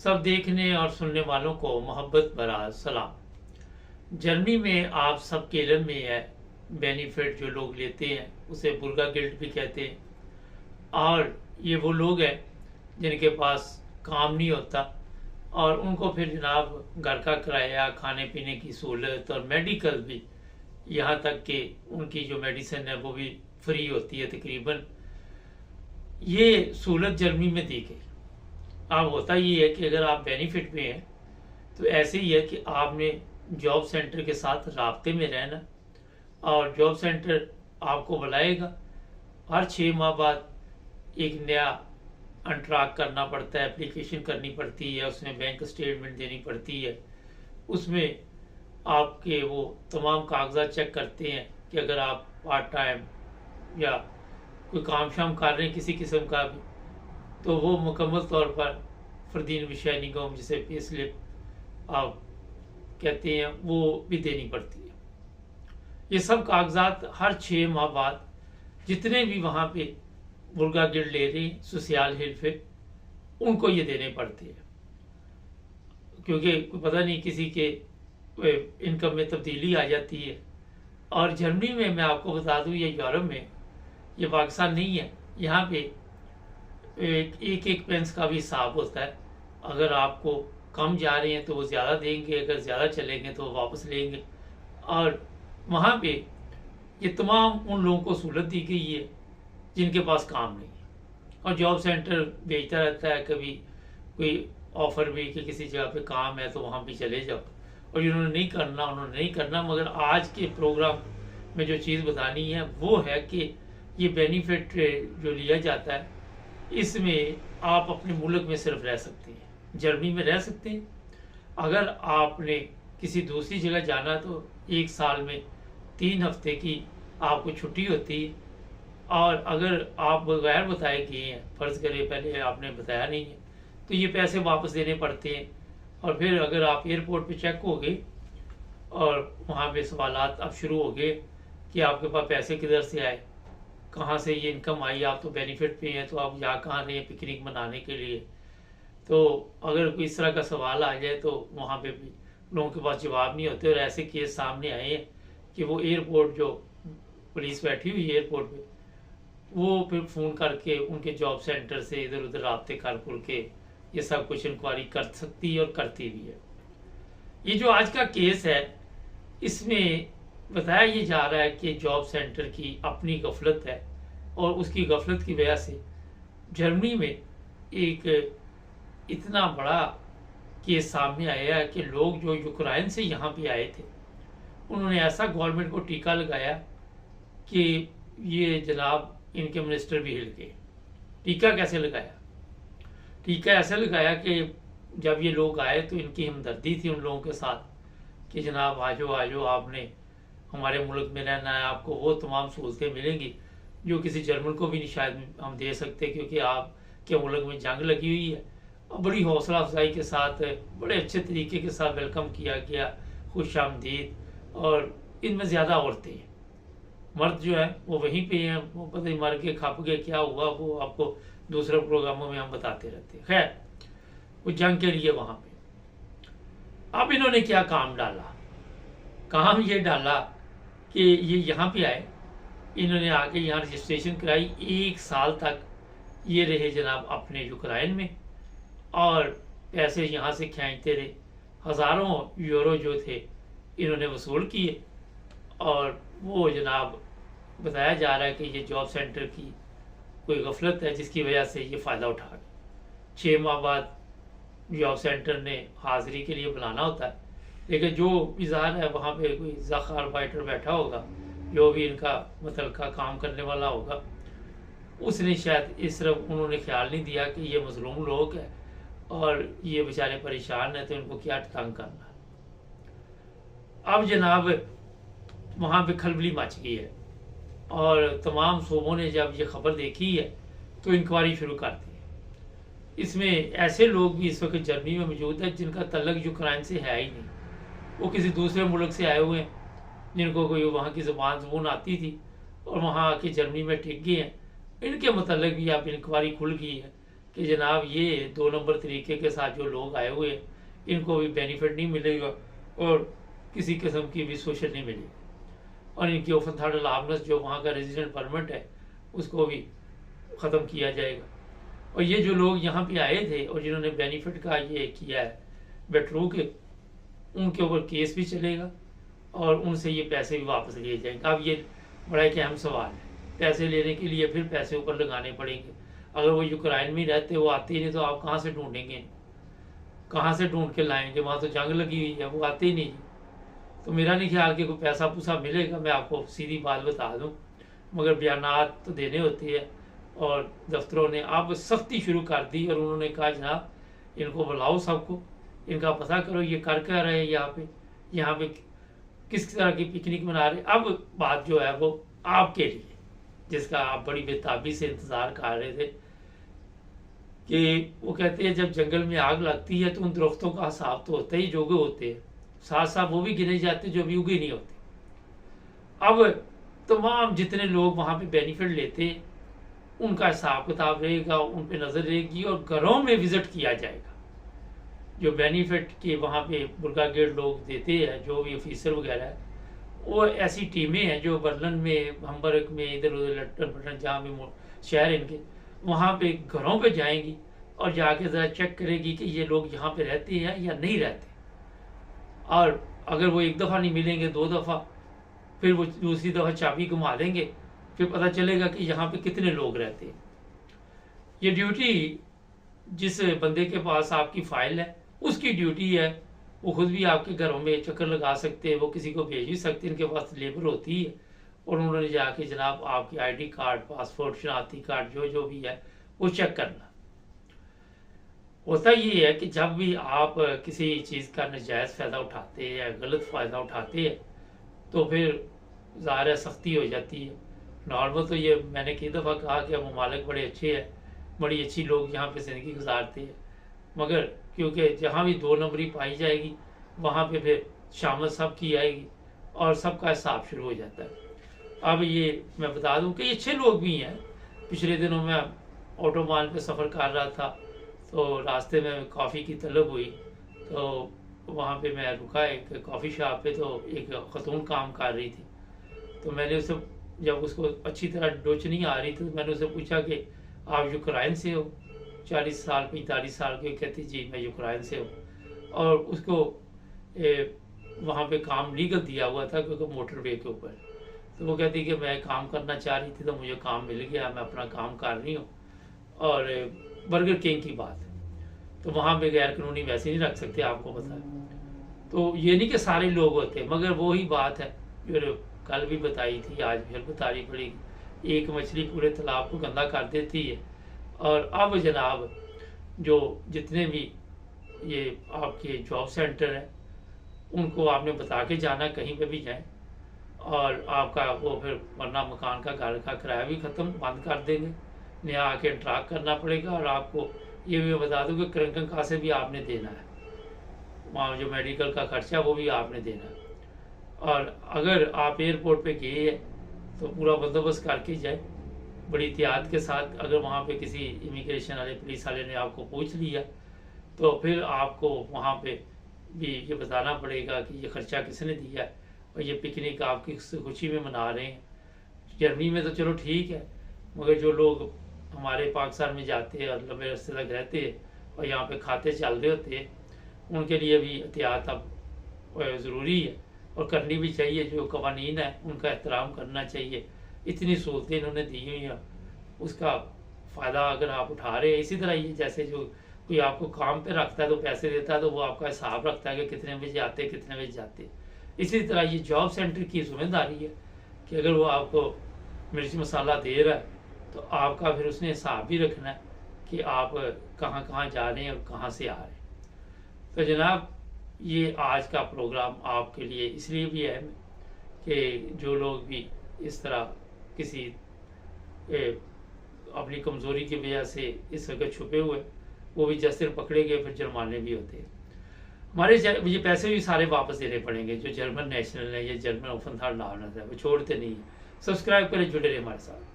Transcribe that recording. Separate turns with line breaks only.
सब देखने और सुनने वालों को मोहब्बत भरा सलाम। जर्मनी में आप सबके इल्म में है, बेनिफिट जो लोग लेते हैं उसे बुर्गा गिल्ड भी कहते हैं। और ये वो लोग हैं जिनके पास काम नहीं होता और उनको फिर जनाब घर का किराया, खाने पीने की सहूलत और मेडिकल भी, यहाँ तक कि उनकी जो मेडिसिन है वो भी फ्री होती है तकरीबन। ये सहूलत जर्मनी में दी गई। अब होता ये है कि अगर आप बेनिफिट में हैं तो ऐसे ही है कि आपने जॉब सेंटर के साथ राब्ते में रहना और जॉब सेंटर आपको बुलाएगा। हर 6 माह बाद एक नया अनट्रैक करना पड़ता है, एप्लीकेशन करनी पड़ती है, उसमें बैंक स्टेटमेंट देनी पड़ती है। उसमें आपके वो तमाम कागजात चेक करते हैं कि अगर आप पार्ट टाइम या कोई काम शाम कर रहे हैं किसी किस्म का भी, तो वो मुकम्मल तौर पर फरदीन विषय निगम जिसे पे स्लिप आप कहते हैं वो भी देनी पड़ती है। ये सब कागजात हर 6 माह बाद जितने भी वहाँ पे बुर्गा गिल्ड ले रहे हैं सोशल हेल्फे, उनको ये देने पड़ते हैं, क्योंकि पता नहीं किसी के इनकम में तब्दीली आ जाती है। और जर्मनी में मैं आपको बता दूं, ये यूरोप में, ये पाकिस्तान नहीं है, यहाँ पे एक एक पेंस का भी हिसाब होता है। अगर आपको कम जा रहे हैं तो वो ज़्यादा देंगे, अगर ज़्यादा चलेंगे तो वो वापस लेंगे। और वहाँ पे ये तमाम उन लोगों को सहूलत दी गई है जिनके पास काम नहीं है। और जॉब सेंटर भेजता रहता है कभी कोई ऑफर भी कि किसी जगह पे काम है तो वहाँ पे चले जाओ, और जिन्होंने नहीं करना उन्होंने नहीं करना। मगर आज के प्रोग्राम में जो चीज़ बतानी है वो है कि ये बेनिफिट जो लिया जाता है इसमें आप अपने मुल्क में सिर्फ रह सकते हैं, जर्मनी में रह सकते हैं। अगर आपने किसी दूसरी जगह जाना तो 1 साल में 3 हफ्ते की आपको छुट्टी होती है। और अगर आप बगैर बताए गए हैं, फर्ज करें पहले आपने बताया नहीं है, तो ये पैसे वापस देने पड़ते हैं। और फिर अगर आप एयरपोर्ट पे चेक हो गए और वहाँ पे सवालात अब शुरू हो गए कि आपके पास पैसे किधर से आए, कहाँ से ये इनकम आई, आप तो बेनिफिट पे हैं तो आप यहाँ कहाँ रहे हैं पिकनिक मनाने के लिए। तो अगर कोई इस तरह का सवाल आ जाए तो वहाँ पे भी लोगों के पास जवाब नहीं होते। और ऐसे केस सामने आए हैं कि वो एयरपोर्ट, जो पुलिस बैठी हुई है एयरपोर्ट पे, वो फिर फ़ोन करके उनके जॉब सेंटर से इधर उधर राब्ते कर के ये सब कुछ इंक्वायरी कर सकती है और करती भी है। ये जो आज का केस है इसमें बताया ये जा रहा है कि जॉब सेंटर की अपनी गफलत है और उसकी गफलत की वजह से जर्मनी में एक इतना बड़ा केस सामने आया है कि लोग जो यूक्रेन से यहाँ पे आए थे उन्होंने ऐसा गवर्नमेंट को टीका लगाया कि ये जनाब इनके मिनिस्टर भी हिल गए। टीका कैसे लगाया? टीका ऐसे लगाया कि जब ये लोग आए तो इनकी हमदर्दी थी उन लोगों के साथ कि जनाब आजो आजो, आपने हमारे मुल्क में रहना है, आपको वो तमाम सहूलतें मिलेंगी जो किसी जर्मन को भी नहीं शायद हम दे सकते, क्योंकि आपके मुल्क में जंग लगी हुई है। और बड़ी हौसला अफजाई के साथ, बड़े अच्छे तरीके के साथ वेलकम किया गया, खुश आमदीद। और इनमें ज़्यादा औरतें हैं, मर्द जो है वो वहीं पे हैं, वो पता नहीं मर के खप गए क्या हुआ, वो आपको दूसरे प्रोग्रामों में हम बताते रहते हैं। खैर, वो जंग के लिए वहाँ पे अब इन्होंने क्या काम डाला, काम ये डाला कि ये यहाँ पे आए, इन्होंने आके यहाँ रजिस्ट्रेशन कराई। 1 साल तक ये रहे जनाब अपने यूक्रेन में और पैसे यहाँ से खींचते रहे। हज़ारों यूरो जो थे इन्होंने वसूल किए। और वो जनाब बताया जा रहा है कि ये जॉब सेंटर की कोई गफलत है जिसकी वजह से ये फ़ायदा उठा गए। 6 माह बाद जॉब सेंटर ने हाजिरी के लिए बुलाना होता है, लेकिन जो इज़हार है वहाँ पे कोई ज़ाखार बाइटर बैठा होगा, जो भी इनका मुतलका काम करने वाला होगा, उसने शायद इस तरफ उन्होंने ख्याल नहीं दिया कि ये मजलूम लोग हैं और ये बेचारे परेशान हैं तो इनको क्या तंग करना। अब जनाब वहाँ पे खलबली मच गई है और तमाम सूबों ने जब ये खबर देखी है तो इंक्वायरी शुरू कर दी है। इसमें ऐसे लोग भी इस वक्त जर्मनी में मौजूद है जिनका तल्लक यूक्रेन से है ही नहीं, वो किसी दूसरे मुल्क से आए हुए हैं, जिनको कोई वहाँ की ज़ुबान आती थी और वहाँ आके जर्मनी में टिक गए हैं। इनके मतलब भी अब इंक्वायरी खुल गई है कि जनाब ये 2 नंबर तरीके के साथ जो लोग आए हुए हैं इनको भी बेनिफिट नहीं मिलेगा और किसी किस्म की भी सोशल नहीं मिलेगी, और इनकी ओपन थर्ड अलाउंस जो वहाँ का रेजिडेंट परमिट है उसको भी ख़त्म किया जाएगा। और ये जो लोग यहाँ पे आए थे और जिन्होंने बेनिफिट का ये किया है बेटरू के, उनके ऊपर केस भी चलेगा और उनसे ये पैसे भी वापस लिए जाएंगे। अब ये बड़ा एक अहम सवाल है, पैसे लेने के लिए फिर पैसे ऊपर लगाने पड़ेंगे। अगर वो यूक्रेन में रहते, वो आते ही नहीं, तो आप कहाँ से ढूंढेंगे, कहाँ से ढूंढ के लाएंगे, वहाँ तो जंग लगी हुई है, वो आते ही नहीं। तो मेरा नहीं ख्याल कि कोई पैसा पूसा मिलेगा, मैं आपको सीधी बात बता दूं। मगर बयानात तो देने होते हैं और दफ्तरों ने अब सख्ती शुरू कर दी और उन्होंने कहा जनाब इनको बुलाओ, सबको इनका पता करो ये कर क्या रहे हैं, यहाँ पे किस तरह की पिकनिक मना रहे। अब बात जो है वो आपके लिए, जिसका आप बड़ी बेताबी से इंतजार कर रहे थे, कि वो कहते हैं जब जंगल में आग लगती है तो उन दरख्तों का हिसाब तो होता ही, जो उगे होते हैं, साथ साथ वो भी गिने जाते जो अभी उगे नहीं होते। अब तमाम जितने लोग वहाँ पे बेनिफिट लेते हैं उनका हिसाब किताब रहेगा, उन पे नज़र रहेगी और घरों में विजिट किया जाएगा। जो बेनिफिट के वहाँ पे बुर्गा गेट लोग देते हैं, जो भी ऑफिसर वगैरह है, वो ऐसी टीमें हैं जो बर्लिन में, हम्बर्ग में, इधर उधर लटन पटन जहाँ भी शहर इनके, वहाँ पे घरों पे जाएंगी और जाके ज़रा चेक करेगी कि ये लोग यहाँ पे रहते हैं या नहीं रहते। और अगर वो एक दफ़ा नहीं मिलेंगे, 2 दफ़ा, फिर वो दूसरी दफ़ा चाबी घुमा देंगे, फिर पता चलेगा कि यहाँ पे कितने लोग रहते हैं। ये ड्यूटी जिस बंदे के पास आपकी फाइल है उसकी ड्यूटी है, वो खुद भी आपके घरों में चक्कर लगा सकते हैं, वो किसी को भेज भी सकते हैं, इनके पास लेबर होती है और उन्होंने जाके जनाब आपकी आईडी कार्ड, पासपोर्ट, शनाख्ती कार्ड जो जो भी है वो चेक करना। होता ये है कि जब भी आप किसी चीज़ का नजायज़ फ़ायदा उठाते हैं या गलत फ़ायदा उठाते हैं तो फिर ज़ाहिर है सख्ती हो जाती है। नॉर्मल तो ये मैंने कई दफ़ा कहा कि ममालिक बड़े अच्छे हैं, बड़ी अच्छी लोग यहाँ पे ज़िंदगी गुजारते हैं, मगर क्योंकि जहाँ भी 2 नंबरी पाई जाएगी वहाँ पे फिर शामिल सब की आएगी और सबका हिसाब शुरू हो जाता है। अब ये मैं बता दूं कि अच्छे लोग भी हैं। पिछले दिनों में ऑटोबान पे सफ़र कर रहा था तो रास्ते में कॉफ़ी की तलब हुई, तो वहाँ पे मैं रुका एक कॉफ़ी शॉप पे, तो एक ख़तून काम कर रही थी। तो मैंने उससे, जब उसको अच्छी तरह डोच नहीं आ रही थी, तो मैंने उससे पूछा कि आप यूक्रेन से हो, 40 साल 45 साल की। कहती जी मैं यूक्रेन से हूँ। और उसको वहाँ पे काम लीगल दिया हुआ था क्योंकि मोटरवे के ऊपर। तो वो कहती कि मैं काम करना चाह रही थी तो मुझे काम मिल गया, मैं अपना काम कर रही हूँ। और बर्गर किंग की बात है, तो वहाँ पे गैर कानूनी वैसे नहीं रख सकते, आपको पता है। तो ये नहीं कि सारे लोग होते, मगर वो ही बात है जो कल भी बताई थी, आज फिर बतानी पड़ेगी। एक मछली पूरे तालाब को गंदा कर देती है। और अब जनाब जो जितने भी ये आपके जॉब सेंटर हैं उनको आपने बता के जाना कहीं पे भी जाएं, और आपका वो फिर वरना मकान का घर का किराया भी ख़त्म, बंद कर देंगे, नया आके इंट्राक करना पड़ेगा। और आपको ये भी बता दूं कि क्रंकन का से भी आपने देना है, वहाँ जो मेडिकल का खर्चा वो भी आपने देना है। और अगर आप एयरपोर्ट पे गए हैं तो पूरा बंदोबस्त करके जाए बड़ी एहतियात के साथ। अगर वहाँ पे किसी इमिग्रेशन वाले, पुलिस वाले ने आपको पूछ लिया तो फिर आपको वहाँ पे भी ये बताना पड़ेगा कि ये खर्चा किसने दिया है और ये पिकनिक आप किस खुशी में मना रहे हैं। जर्मनी में तो चलो ठीक है, मगर जो लोग हमारे पाकिस्तान में जाते हैं और लंबे रास्ते तक रहते हैं और यहाँ पे खाते चल रहे होते हैं, उनके लिए भी एहतियात अब ज़रूरी है और करनी भी चाहिए। जो कवानीन है उनका एहतराम करना चाहिए। इतनी सहूलतें इन्होंने दी हुई हैं, उसका फ़ायदा अगर आप उठा रहे हैं। इसी तरह ये जैसे जो कोई आपको काम पे रखता है तो पैसे देता है, तो वो आपका हिसाब रखता है कि कितने बजे आते कितने बजे जाते। इसी तरह ये जॉब सेंटर की जिम्मेदारी है कि अगर वो आपको मिर्च मसाला दे रहा है तो आपका फिर उसने हिसाब भी रखना है कि आप कहाँ कहाँ जा रहे हैं और कहाँ से आ रहे हैं। तो जनाब ये आज का प्रोग्राम आपके लिए इसलिए भी है कि जो लोग भी इस तरह किसी अपनी कमज़ोरी की वजह से इस वक्त छुपे हुए, वो भी जैसे पकड़े गए फिर जुर्माने भी होते हैं। हमारे ये पैसे भी सारे वापस देने पड़ेंगे। जो जर्मन नेशनल है या जर्मन ओपन थर्ड लानत है वो छोड़ते नहीं है। सब्सक्राइब करें, जुड़े रहे हमारे साथ।